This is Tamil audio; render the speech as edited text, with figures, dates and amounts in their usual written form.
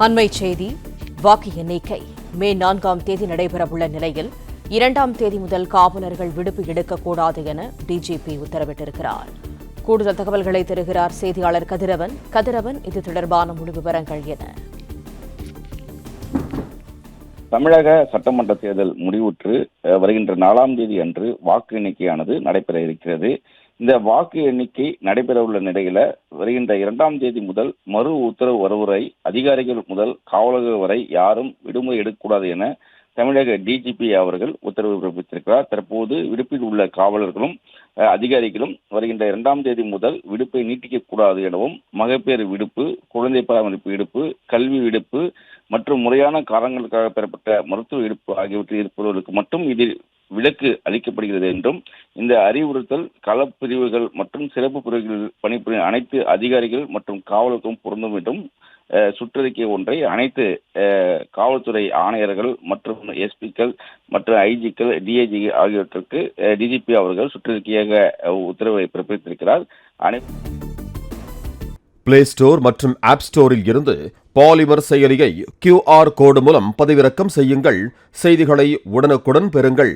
அண்மைச் செய்தி. வாக்கு எண்ணிக்கை மே 4ஆம் தேதி நடைபெறவுள்ள நிலையில் 2ஆம் தேதி முதல் காவலர்கள் விடுப்பு எடுக்கக்கூடாது என டிஜிபி உத்தரவிட்டிருக்கிறார். கூடுதல் தகவல்களை தருகிறார் செய்தியாளர் கதிரவன். இது தொடர்பான முழு விவரங்கள் என? தமிழக சட்டமன்ற தேர்தல் முடிவுற்று வருகின்ற 4ஆம் தேதி அன்று வாக்கு எண்ணிக்கையானது நடைபெற இருக்கிறது. இந்த வாக்கு எண்ணிக்கை நடைபெறவுள்ள நிலையில வருகின்ற 2ஆம் தேதி முதல் மறு உத்தரவு வரும் வரை அதிகாரிகள் முதல் காவலர்கள் வரை யாரும் விடுமுறை எடுக்கக்கூடாது என தமிழக டிஜிபி அவர்கள் உத்தரவு பிறப்பித்திருக்கிறார். தற்போது விடுப்பில் உள்ள காவலர்களும் அதிகாரிகளும் வருகின்ற 2ஆம் தேதி முதல் விடுப்பை நீட்டிக்கக்கூடாது எனவும், மகப்பேறு விடுப்பு, குழந்தை பராமரிப்பு விடுப்பு, கல்வி விடுப்பு மற்றும் முறையான காரணங்களுக்காக பெறப்பட்ட மருத்துவ விடுப்பு ஆகியவற்றில் இருப்பவர்களுக்கு மட்டும் இதில் விலக்கு அளிக்கப்படுகிறது என்றும், இந்த அறிவுறுத்தல் களப்பிரிவுகள் மற்றும் சிறப்பு பிரிவுகளில் பணிபுரியும் அனைத்து அதிகாரிகள் மற்றும் காவலருக்கும் பொருந்தும் என்றும் சுற்றறிக்கை ஒன்றை அனைத்து காவல்துறை ஆணையர்கள் மற்றும் எஸ்பிக்கள் மற்றும் ஐஜிக்கள், டிஐஜி ஆகியவற்றுக்கு டிஜிபி அவர்கள் சுற்றறிக்கையாக உத்தரவை பிறப்பித்திருக்கிறார். பிளே ஸ்டோர் மற்றும் ஆப் ஸ்டோரில் இருந்து பாலிமர் செயலியை QR கோடு மூலம் பதிவிறக்கம் செய்யுங்கள். செய்திகளை உடனுக்குடன் பெறுங்கள்.